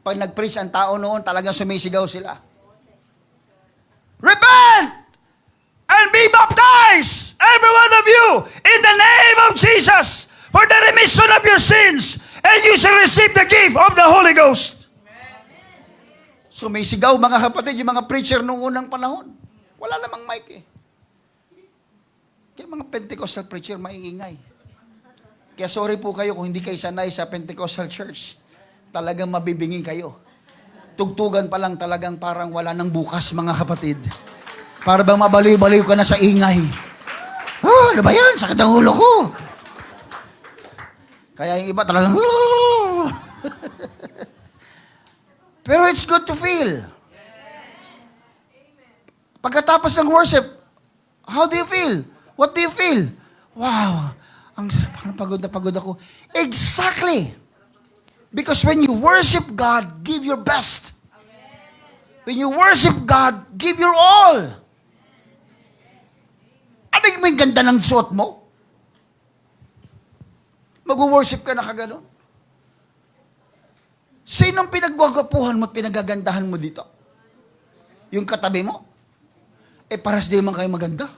Pag nag-preach ang tao noon, talagang sumisigaw sila. Repent! And be baptized, every one of you, in the name of Jesus, for the remission of your sins, and you shall receive the gift of the Holy Ghost. Sumisigaw, mga kapatid, yung mga preacher noong unang panahon. Wala namang mic eh. Kaya mga Pentecostal preacher, maiingay. Kaya sorry po kayo kung hindi kayo sanay sa Pentecostal church. Talagang mabibingin kayo. Tugtugan pa lang talagang parang wala nang bukas, mga kapatid. Para bang mabaliw-baliw ka na sa ingay. Oh, ano ba yan? Sakit ang ulo ko. Kaya yung iba talagang... Pero it's good to feel. Pagkatapos ng worship, how do you feel? What do you feel? Wow, parang pagod na pagod ako. Exactly. Because when you worship God, give your best. When you worship God, give your all. Ano yung may ganda ng suot mo? Mag-worship ka na kagano'n? Sinong pinagwagapuhan mo at pinagagandahan mo dito? Yung katabi mo? Paras din man kayo maganda.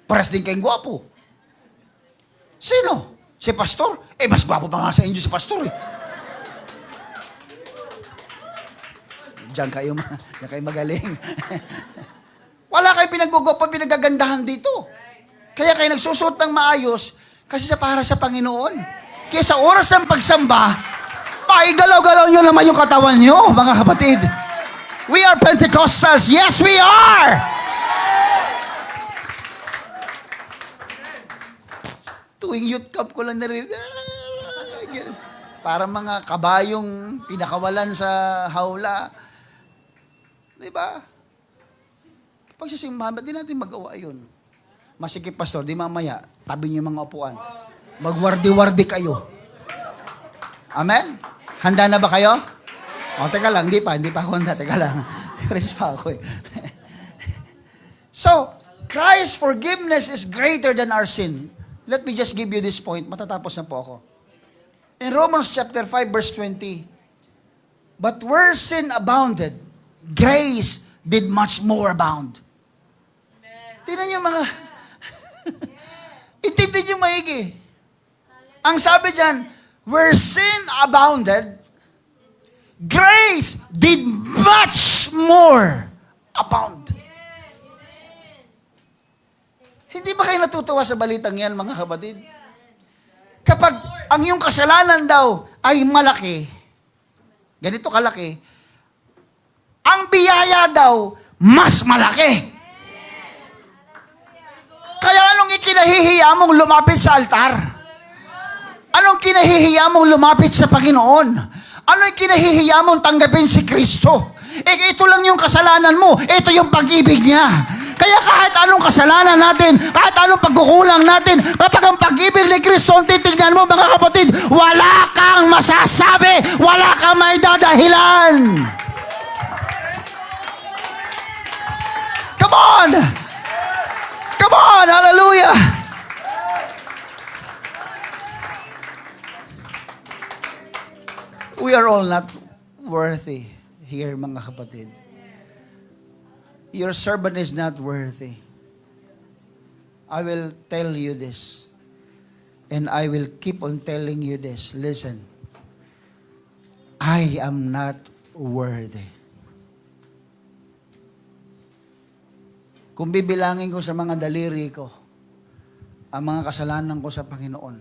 Paras din kayong gwapo. Sino? Si pastor? Mas gwapo pa nga sa inyo si pastor eh. Diyan kayo magaling. Wala kayo pinagwagapuhan, pinagagandahan dito. Kaya kayo nagsusuot ng maayos kasi para sa Panginoon. Kaya sa oras ng pagsamba, paigalaw-galaw nyo naman yung katawan nyo, mga kapatid. We are Pentecostals. Yes, we are! Tuwing youth camp ko lang narinig. Para mga kabayong pinakawalan sa hawla. Diba? Pag sa simbahan, ba't di natin magawa yun? Masikip, pastor, di mamaya, tabi niyo mga upuan. Magwardi-wardi kayo. Amen? Handa na ba kayo? O, teka lang, hindi pa ako handa, teka lang. Fresh pa ako eh. So, Christ's forgiveness is greater than our sin. Let me just give you this point. Matatapos na po ako. In Romans chapter 5, verse 20, but where sin abounded, grace did much more abound. Tingnan niyo mga... Intindi niyo maigi. Ang sabi dyan, where sin abounded, grace did much more abound. Hindi ba kayo natutuwa sa balitang yan, mga kapatid? Kapag ang iyong kasalanan daw ay malaki, ganito kalaki, ang biyaya daw mas malaki. Kaya anong ikinahihiya mong lumapit sa altar? Anong kinahihiya mong lumapit sa Panginoon? Anong kinahihiya mong tanggapin si Kristo? Ito lang yung kasalanan mo. Ito yung pag-ibig niya. Kaya kahit anong kasalanan natin, kahit anong pagkukulang natin, kapag ang pag-ibig ni Kristo ang titignan mo, mga kapatid, wala kang masasabi, wala kang may dadahilan. on! Come on! Hallelujah! We are all not worthy here, mga kapatid. Your servant is not worthy. I will tell you this. And I will keep on telling you this. Listen. I am not worthy. Kung bibilangin ko sa mga daliri ko, ang mga kasalanan ko sa Panginoon,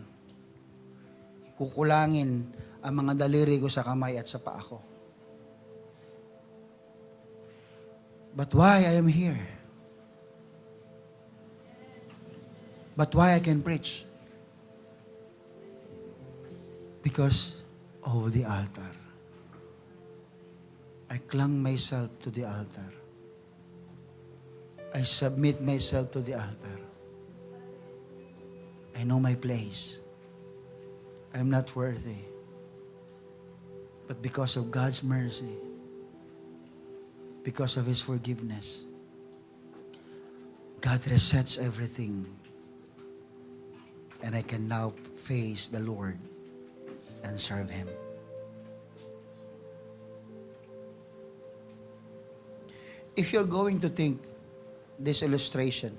kukulangin ang mga daliri ko sa kamay at sa paa ko. But why I am here? But why I can preach? Because of the altar. I clung myself to the altar. I submit myself to the altar. I know my place. I'm not worthy. But because of God's mercy, because of His forgiveness, God resets everything. And I can now face the Lord and serve Him. If you're going to think this illustration,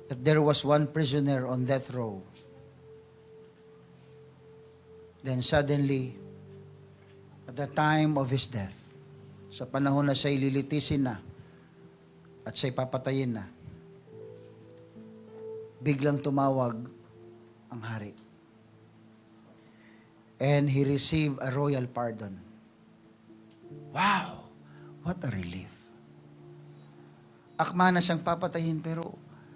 that there was one prisoner on death row, then suddenly, at the time of his death, sa panahon na siya'y lilitisin na at siya'y papatayin na, biglang tumawag ang hari. And he received a royal pardon. Wow! What a relief. Akma na siyang papatayin, pero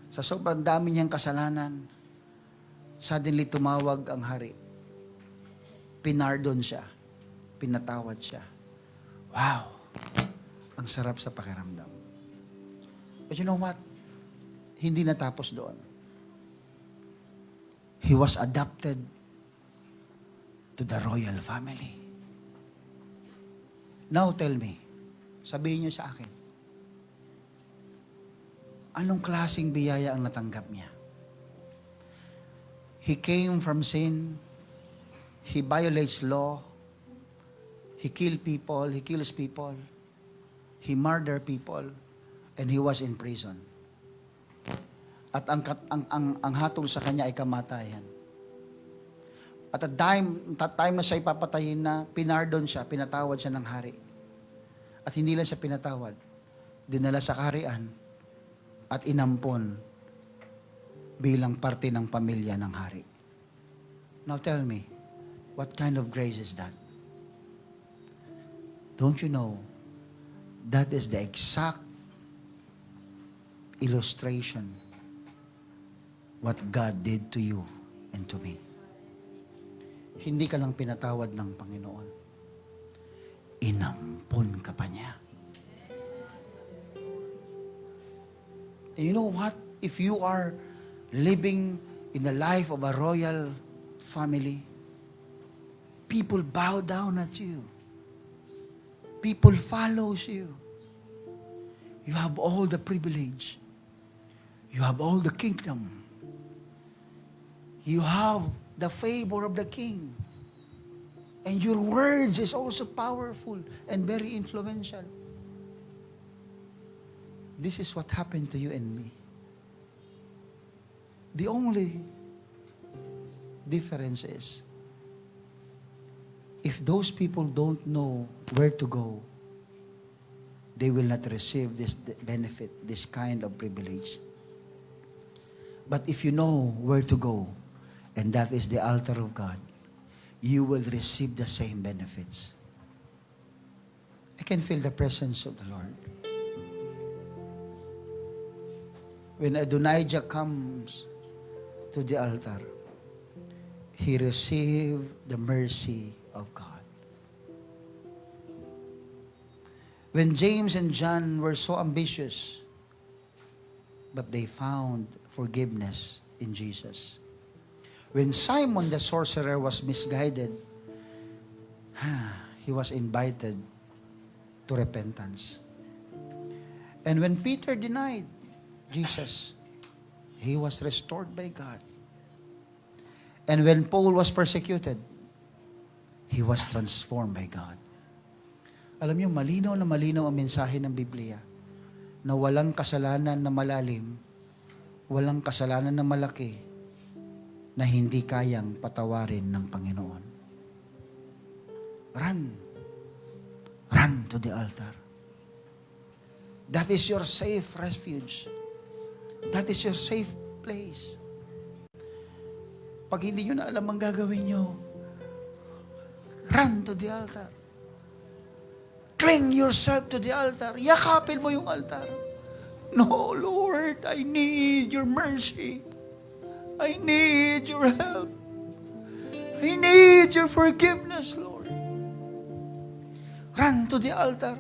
sa sobrang dami niyang kasalanan, suddenly tumawag ang hari. Pinardon siya. Pinatawad siya. Wow! Ang sarap sa pakiramdam. But you know what? Hindi natapos doon. He was adopted to the royal family. Now tell me, sabihin niyo sa akin, anong klaseng biyaya ang natanggap niya? He came from sin. He violates law. He kills people. He murdered people. And he was in prison. At ang hatol sa kanya ay kamatayan. At at time na siya ipapatayin na, pinardon siya, pinatawad siya ng hari. At hindi lang siya pinatawad, dinala sa kaharian at inampon bilang parte ng pamilya ng hari. Now tell me, what kind of grace is that? Don't you know, that is the exact illustration what God did to you and to me. Hindi ka lang pinatawad ng Panginoon. Inampon ka pa niya. And you know what? If you are living in the life of a royal family, people bow down at you. People follows you. You have all the privilege. You have all the kingdom. You have the favor of the king. And your words is also powerful and very influential. This is what happened to you and me. The only difference is, if those people don't know where to go, they will not receive this benefit, this kind of privilege. But if you know where to go, and that is the altar of God, you will receive the same benefits. I can feel the presence of the Lord. When Adonijah comes to the altar, he received the mercy of God. When James and John were so ambitious, but they found forgiveness in Jesus. When Simon the sorcerer was misguided, he was invited to repentance. And when Peter denied Jesus, he was restored by God. And when Paul was persecuted, he was transformed by God. Alam niyo, malinaw na malinaw ang mensahe ng Biblia na walang kasalanan na malalim, walang kasalanan na malaki na hindi kayang patawarin ng Panginoon. Run. Run to the altar. That is your safe refuge. That is your safe place. Pag hindi nyo na alam ang gagawin nyo, run to the altar. Cling yourself to the altar. Yakapin mo yung altar. No, Lord, I need your mercy. I need your help. I need your forgiveness, Lord. Run to the altar.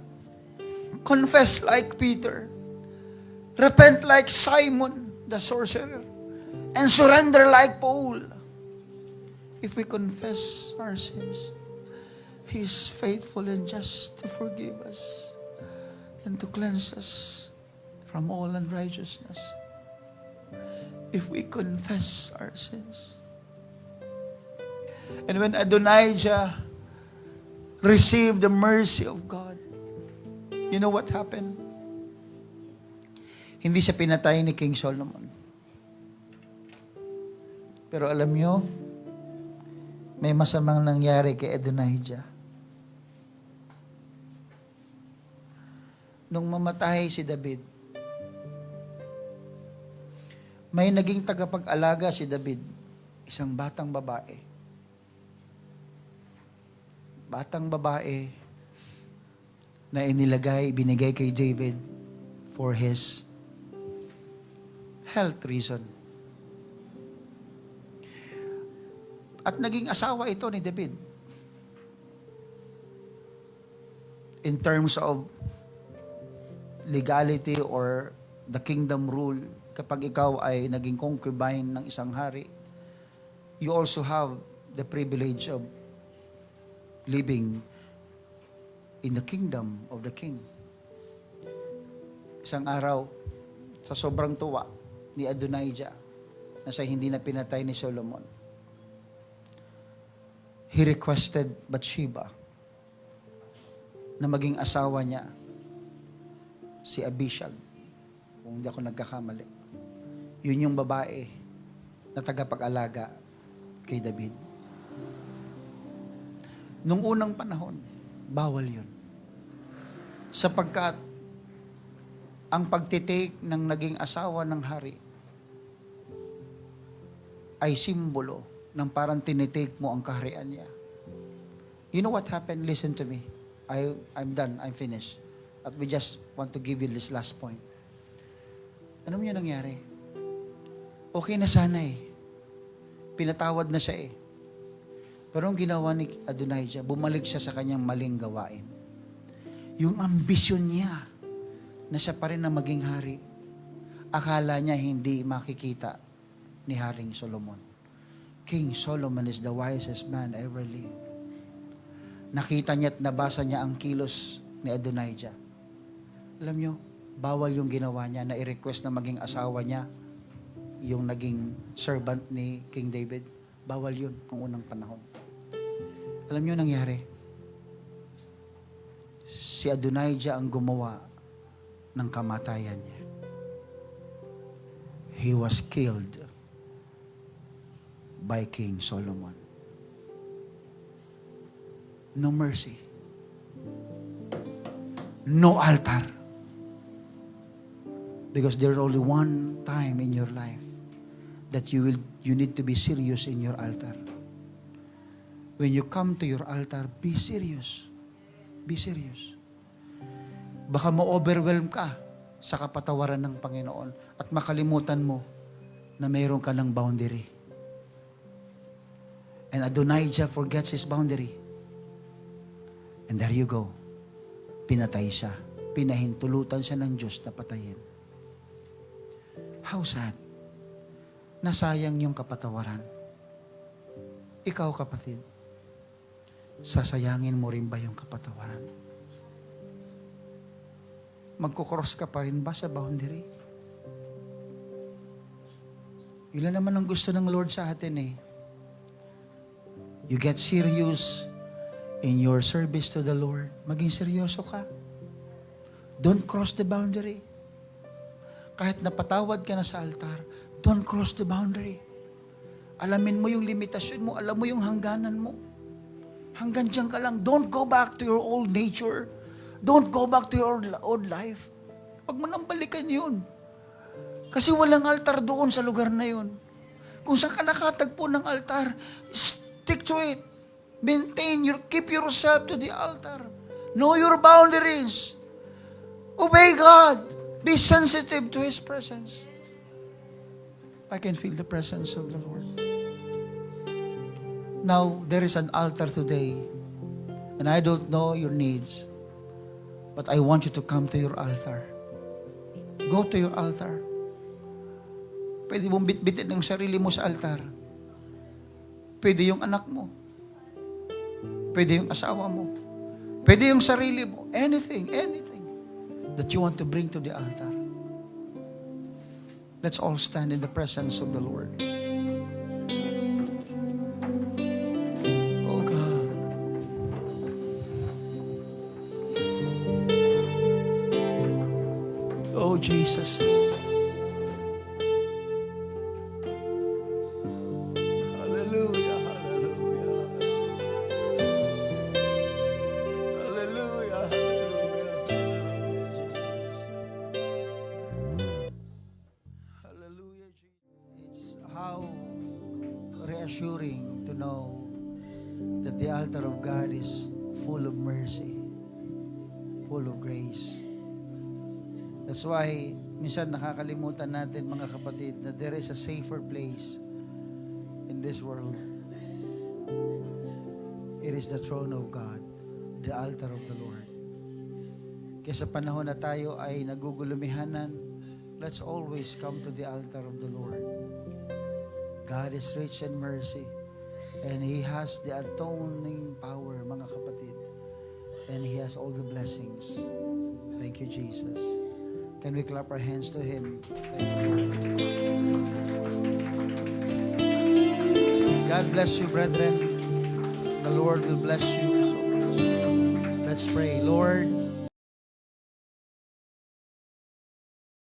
Confess like Peter. Repent like Simon, the sorcerer. And surrender like Paul. If we confess our sins, He is faithful and just to forgive us and to cleanse us from all unrighteousness. If we confess our sins. And when Adonijah received the mercy of God, you know what happened? Hindi siya pinatay ni King Solomon. Pero alam niyo, may masamang nangyari kay Adonijah. Nung mamatay si David, may naging tagapag-alaga si David, isang batang babae. Batang babae na binigay kay David for his health reason. At naging asawa ito ni David. In terms of legality or the kingdom rule, kapag ikaw ay naging concubine ng isang hari, you also have the privilege of living in the kingdom of the king. Isang araw, sa sobrang tuwa ni Adonijah, na siya hindi na pinatay ni Solomon, he requested Bathsheba na maging asawa niya si Abishag, kung hindi ako nagkakamali. Yun yung babae na tagapag-alaga kay David. Nung unang panahon, bawal yun. Sapagkat ang pagtitake ng naging asawa ng hari ay simbolo ng parang tinitake mo ang kaharian niya. You know what happened? Listen to me. I'm done. I'm finished. At we just want to give you this last point. Ano mo yung nangyari? Okay na sana eh. Pinatawad na siya eh. Pero ang ginawa ni Adonijah, bumalik siya sa kanyang maling gawain. Yung ambisyon niya na siya pa rin na maging hari, akala niya hindi makikita ni Haring Solomon. King Solomon is the wisest man ever lived. Nakita niya at nabasa niya ang kilos ni Adonijah. Alam niyo, bawal yung ginawa niya na i-request na maging asawa niya yung naging servant ni King David. Bawal yun noong unang panahon. Alam niyo nangyari? Si Adonijah ang gumawa ng kamatayan niya. He was killed by King Solomon. No mercy. No altar. Because there's only one time in your life that you need to be serious in your altar. When you come to your altar, be serious. Be serious. Baka ma-overwhelm ka sa kapatawaran ng Panginoon at makalimutan mo na mayroon ka ng boundary. And Adonijah forgets his boundary. And there you go. Pinatay siya. Pinahintulutan siya ng Diyos na patayin. How sad. Nasayang yung kapatawaran. Ikaw, kapatid, sasayangin mo rin ba yung kapatawaran? magkukross ka pa rin ba sa boundary? Yun lang naman ang gusto ng Lord sa atin eh. You get serious in your service to the Lord. Maging seryoso ka. Don't cross the boundary. Kahit napatawad ka na sa altar, don't cross the boundary. Alamin mo yung limitasyon mo, alam mo yung hangganan mo. Hanggang dyan ka lang. Don't go back to your old nature. Don't go back to your old life. Huwag mo nang balikan yun. Kasi walang altar doon sa lugar na yun. Kung saan ka nakatagpo ng altar, stick to it. Keep yourself to the altar. Know your boundaries. Obey God. Be sensitive to His presence. I can feel the presence of the Lord. Now, there is an altar today, and I don't know your needs, but I want you to come to your altar. Go to your altar. Pwede mong bitbitin yung sarili mo sa altar. Pwede yung anak mo. Pwede yung asawa mo. Pwede yung sarili mo. Anything that you want to bring to the altar. Let's all stand in the presence of the Lord. Oh God. Oh Jesus. Hallelujah, hallelujah. Hallelujah, hallelujah. Hallelujah, Jesus. It's how reassuring to know that the altar of God is full of mercy, full of grace. That's why minsan nakakalimutan natin, mga kapatid, that there is a safer place in this world. It is the throne of God, the altar of the Lord. Kaya sa panahon na tayo ay nagugulumihanan, let's always come to the altar of the Lord. God is rich in mercy, and He has the atoning power, mga kapatid. And He has all the blessings. Thank you, Jesus. Can we clap our hands to Him? Thank you. God bless you, brethren. The Lord will bless you so much. Let's pray. Lord,